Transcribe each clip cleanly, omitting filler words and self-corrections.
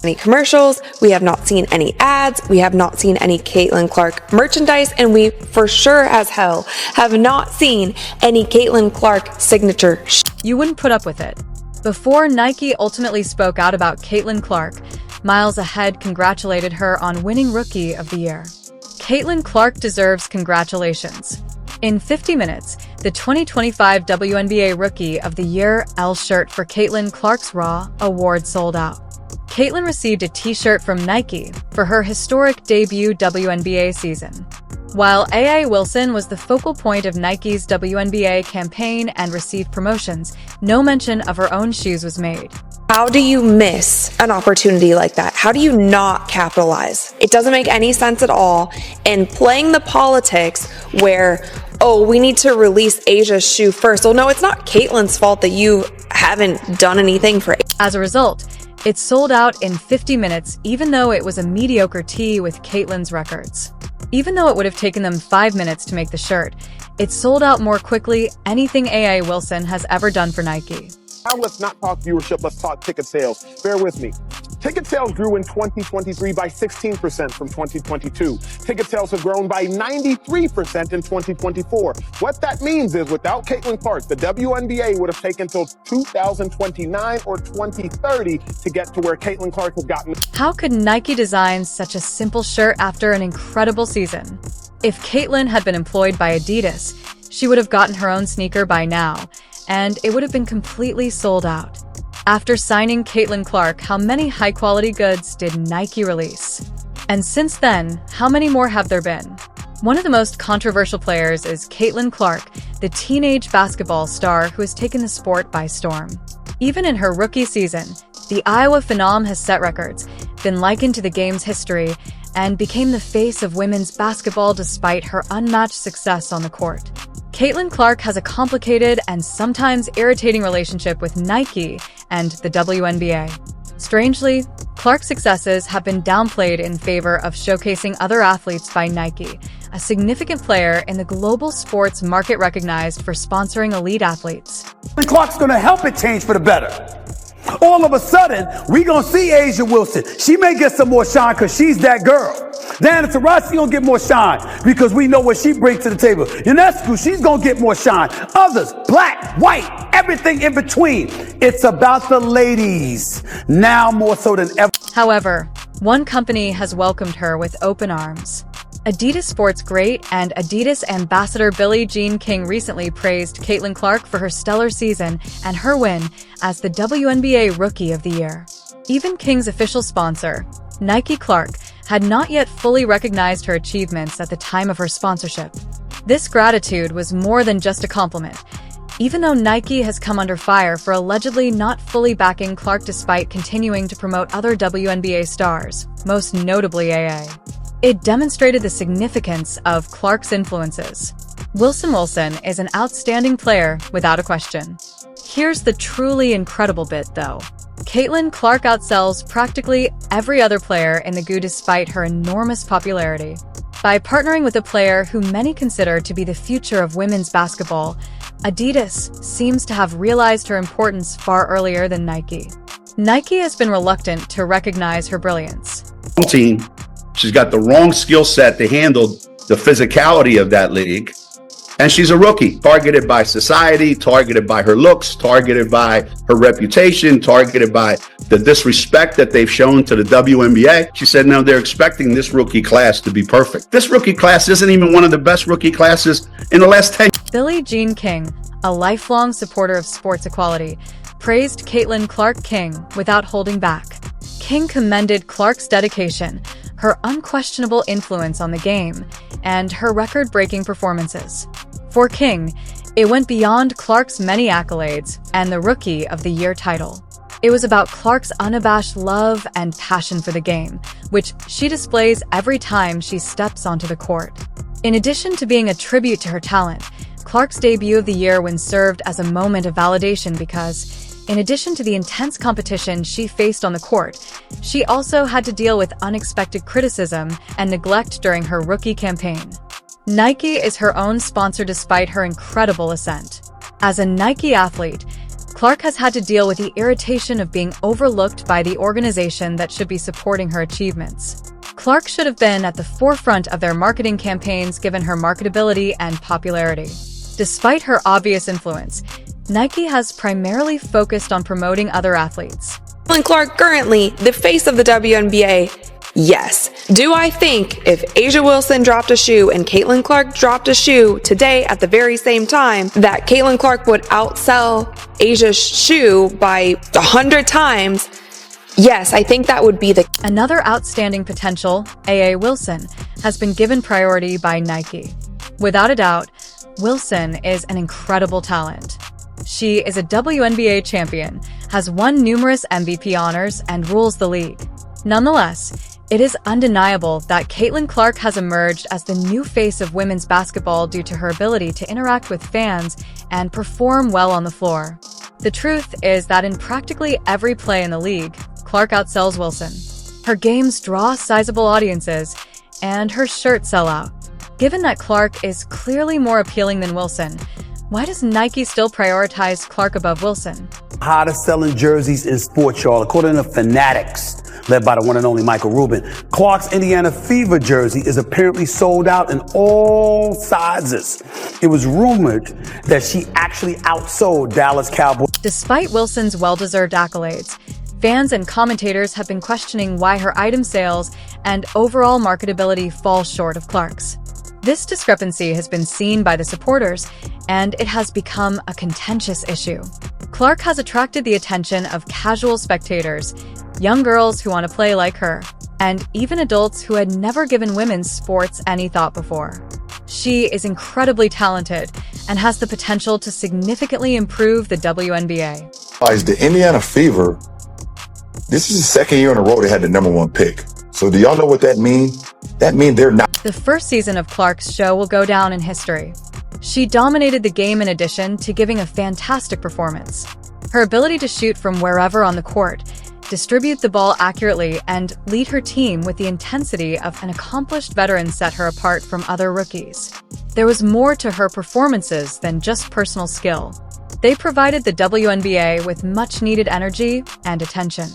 any commercials, we have not seen any ads, we have not seen any Caitlin Clark merchandise, and we for sure as hell have not seen any Caitlin Clark signature. You wouldn't put up with it. Before Nike ultimately spoke out about Caitlin Clark, Miles Ahead congratulated her on winning Rookie of the Year. Caitlin Clark deserves congratulations. In 50 minutes, the 2025 WNBA Rookie of the Year L shirt for Caitlin Clark's Raw award sold out. Caitlin received a t-shirt from Nike for her historic debut WNBA season. While A'ja Wilson was the focal point of Nike's WNBA campaign and received promotions, no mention of her own shoes was made. How do you miss an opportunity like that? How do you not capitalize? It doesn't make any sense at all. And playing the politics where, oh, we need to release A'ja's shoe first. Well, no, it's not Caitlin's fault that you haven't done anything for A'ja. As a result, it sold out in 50 minutes, even though it was a mediocre tee with Caitlin's records. Even though it would have taken them 5 minutes to make the shirt, it sold out more quickly anything A'ja Wilson has ever done for Nike. Now let's not talk viewership, let's talk ticket sales. Bear with me. Ticket sales grew in 2023 by 16% from 2022. Ticket sales have grown by 93% in 2024. What that means is without Caitlin Clark, the WNBA would have taken till 2029 or 2030 to get to where Caitlin Clark has gotten. How could Nike design such a simple shirt after an incredible season? If Caitlin had been employed by Adidas, she would have gotten her own sneaker by now, and it would have been completely sold out. After signing Caitlin Clark, how many high-quality goods did Nike release? And since then, how many more have there been? One of the most controversial players is Caitlin Clark, the teenage basketball star who has taken the sport by storm. Even in her rookie season, the Iowa phenom has set records, been likened to the game's history, and became the face of women's basketball despite her unmatched success on the court. Caitlin Clark has a complicated and sometimes irritating relationship with Nike and the WNBA. Strangely, Clark's successes have been downplayed in favor of showcasing other athletes by Nike, a significant player in the global sports market recognized for sponsoring elite athletes. Clark's gonna help it change for the better. All of a sudden, we gonna see Angel Wilson. She may get some more shine because she's that girl. Diana Taurasi gonna get more shine because we know what she brings to the table. Ionescu, she's gonna get more shine. Others, black, white, everything in between. It's about the ladies, now more so than ever. However, one company has welcomed her with open arms. Adidas sports great and Adidas ambassador Billie Jean King recently praised Caitlin Clark for her stellar season and her win as the WNBA Rookie of the Year. Even King's official sponsor, Nike Clark, had not yet fully recognized her achievements at the time of her sponsorship. This gratitude was more than just a compliment, even though Nike has come under fire for allegedly not fully backing Clark despite continuing to promote other WNBA stars, most notably A'ja. It demonstrated the significance of Clark's influences. Wilson is an outstanding player, without a question. Here's the truly incredible bit, though. Caitlin Clark outsells practically every other player in the GU despite her enormous popularity. By partnering with a player who many consider to be the future of women's basketball, Adidas seems to have realized her importance far earlier than Nike. Nike has been reluctant to recognize her brilliance. Team. She's got the wrong skill set to handle the physicality of that league. And she's a rookie, targeted by society, targeted by her looks, targeted by her reputation, targeted by the disrespect that they've shown to the WNBA. She said, no, they're expecting this rookie class to be perfect. This rookie class isn't even one of the best rookie classes in the last 10 years. Billie Jean King, a lifelong supporter of sports equality, praised Caitlin Clark King without holding back. King commended Clark's dedication, her unquestionable influence on the game, and her record-breaking performances. For King, it went beyond Clark's many accolades and the Rookie of the Year title. It was about Clark's unabashed love and passion for the game, which she displays every time she steps onto the court. In addition to being a tribute to her talent, Clark's debut of the year win served as a moment of validation because, in addition to the intense competition she faced on the court, she also had to deal with unexpected criticism and neglect during her rookie campaign. Nike is her own sponsor despite her incredible ascent. As a Nike athlete, Clark has had to deal with the irritation of being overlooked by the organization that should be supporting her achievements. Clark should have been at the forefront of their marketing campaigns given her marketability and popularity. Despite her obvious influence, Nike has primarily focused on promoting other athletes. Caitlin Clark currently the face of the WNBA. Yes. Do I think if A'ja Wilson dropped a shoe and Caitlin Clark dropped a shoe today at the very same time, that Caitlin Clark would outsell A'ja's shoe by 100 times? Yes, I think that would be the... Another outstanding potential, A'ja Wilson, has been given priority by Nike. Without a doubt, Wilson is an incredible talent. She is a WNBA champion, has won numerous MVP honors, and rules the league. Nonetheless, it is undeniable that Caitlin Clark has emerged as the new face of women's basketball due to her ability to interact with fans and perform well on the floor. The truth is that in practically every play in the league, Clark outsells Wilson. Her games draw sizable audiences, and her shirts sell out. Given that Clark is clearly more appealing than Wilson, why does Nike still prioritize Clark above Wilson? Hottest selling jerseys in sports, y'all, according to Fanatics, led by the one and only Michael Rubin. Clark's Indiana Fever jersey is apparently sold out in all sizes. It was rumored that she actually outsold Dallas Cowboys. Despite Wilson's well-deserved accolades, fans and commentators have been questioning why her item sales and overall marketability fall short of Clark's. This discrepancy has been seen by the supporters, and it has become a contentious issue. Clark has attracted the attention of casual spectators, young girls who want to play like her, and even adults who had never given women's sports any thought before. She is incredibly talented and has the potential to significantly improve the WNBA. The Indiana Fever, this is the second year in a row they had the #1 pick. So do y'all know what that means? That means they're not. The first season of Clark's show will go down in history. She dominated the game in addition to giving a fantastic performance. Her ability to shoot from wherever on the court, distribute the ball accurately, and lead her team with the intensity of an accomplished veteran set her apart from other rookies. There was more to her performances than just personal skill. They provided the WNBA with much-needed energy and attention.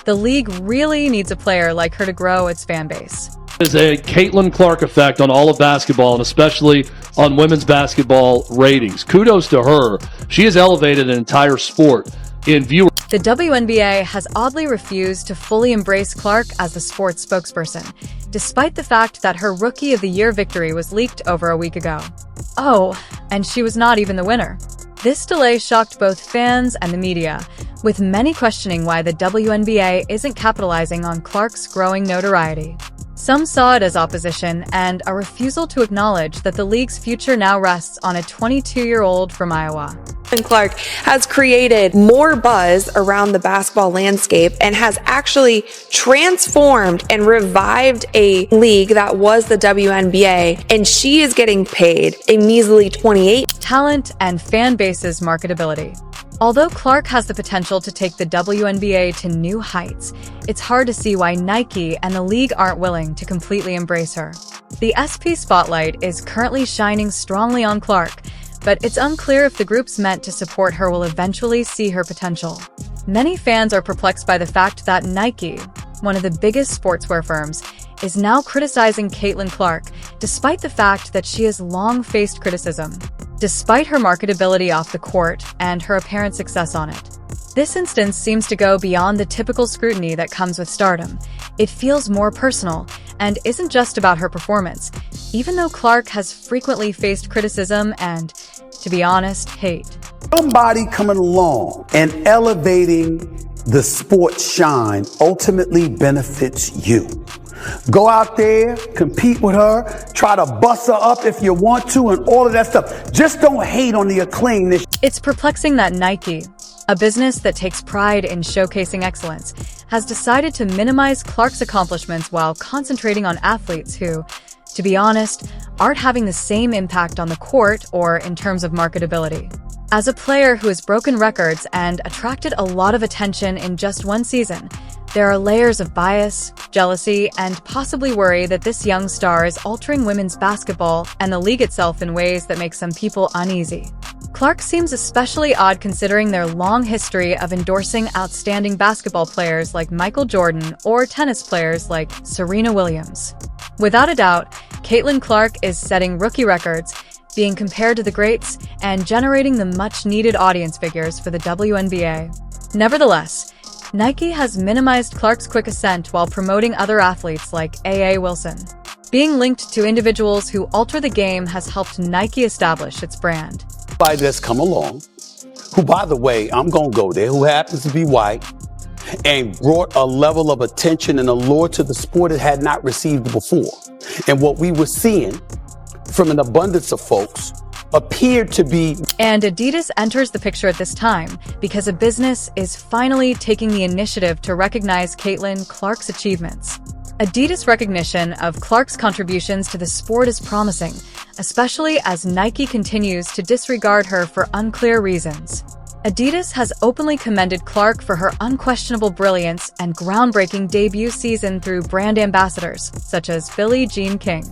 The league really needs a player like her to grow its fan base. There's a Caitlin Clark effect on all of basketball, and especially on women's basketball ratings. Kudos to her. She has elevated an entire sport in viewer. The WNBA has oddly refused to fully embrace Clark as the sports spokesperson, despite the fact that her Rookie of the Year victory was leaked over a week ago. Oh, and she was not even the winner. This delay shocked both fans and the media, with many questioning why the WNBA isn't capitalizing on Clark's growing notoriety. Some saw it as opposition and a refusal to acknowledge that the league's future now rests on a 22-year-old from Iowa. And Clark has created more buzz around the basketball landscape and has actually transformed and revived a league that was the WNBA, and she is getting paid a measly $28. Talent and fan base's marketability. Although Clark has the potential to take the WNBA to new heights, it's hard to see why Nike and the league aren't willing to completely embrace her. The SP spotlight is currently shining strongly on Clark, but it's unclear if the groups meant to support her will eventually see her potential. Many fans are perplexed by the fact that Nike, one of the biggest sportswear firms, is now criticizing Caitlin Clark, despite the fact that she has long faced criticism. Despite her marketability off the court and her apparent success on it. This instance seems to go beyond the typical scrutiny that comes with stardom. It feels more personal and isn't just about her performance, even though Clark has frequently faced criticism and, to be honest, hate. Somebody coming along and elevating the sports shine ultimately benefits you. Go out there, compete with her, try to bust her up if you want to, and all of that stuff. Just don't hate on the acclaim. It's perplexing that Nike, a business that takes pride in showcasing excellence, has decided to minimize Clark's accomplishments while concentrating on athletes who, to be honest, aren't having the same impact on the court or in terms of marketability. As a player who has broken records and attracted a lot of attention in just one season, there are layers of bias, jealousy, and possibly worry that this young star is altering women's basketball and the league itself in ways that make some people uneasy. Clark seems especially odd considering their long history of endorsing outstanding basketball players like Michael Jordan or tennis players like Serena Williams. Without a doubt, Caitlin Clark is setting rookie records, being compared to the greats, and generating the much-needed audience figures for the WNBA. Nevertheless, Nike has minimized Clark's quick ascent while promoting other athletes like A'ja Wilson. Being linked to individuals who alter the game has helped Nike establish its brand. Somebody that's come along, who, by the way, I'm going to go there, who happens to be white, and brought a level of attention and allure to the sport it had not received before. And what we were seeing from an abundance of folks appeared to be. And Adidas enters the picture at this time because a business is finally taking the initiative to recognize Caitlin Clark's achievements. Adidas' recognition of Clark's contributions to the sport is promising, especially as Nike continues to disregard her for unclear reasons. Adidas has openly commended Clark for her unquestionable brilliance and groundbreaking debut season through brand ambassadors, such as Billie Jean King.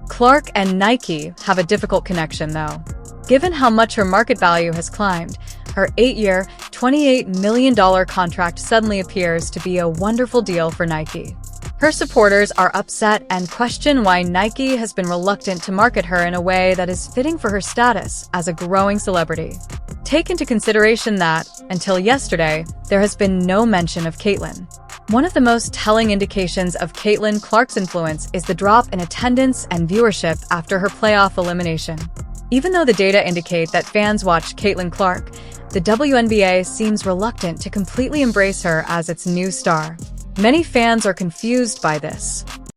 Clark and Nike have a difficult connection, though. Given how much her market value has climbed, her 8-year, $28 million contract suddenly appears to be a wonderful deal for Nike. Her supporters are upset and question why Nike has been reluctant to market her in a way that is fitting for her status as a growing celebrity. Take into consideration that, until yesterday, there has been no mention of Caitlin. One of the most telling indications of Caitlin Clark's influence is the drop in attendance and viewership after her playoff elimination. Even though the data indicate that fans watch Caitlin Clark, the WNBA seems reluctant to completely embrace her as its new star. Many fans are confused by this.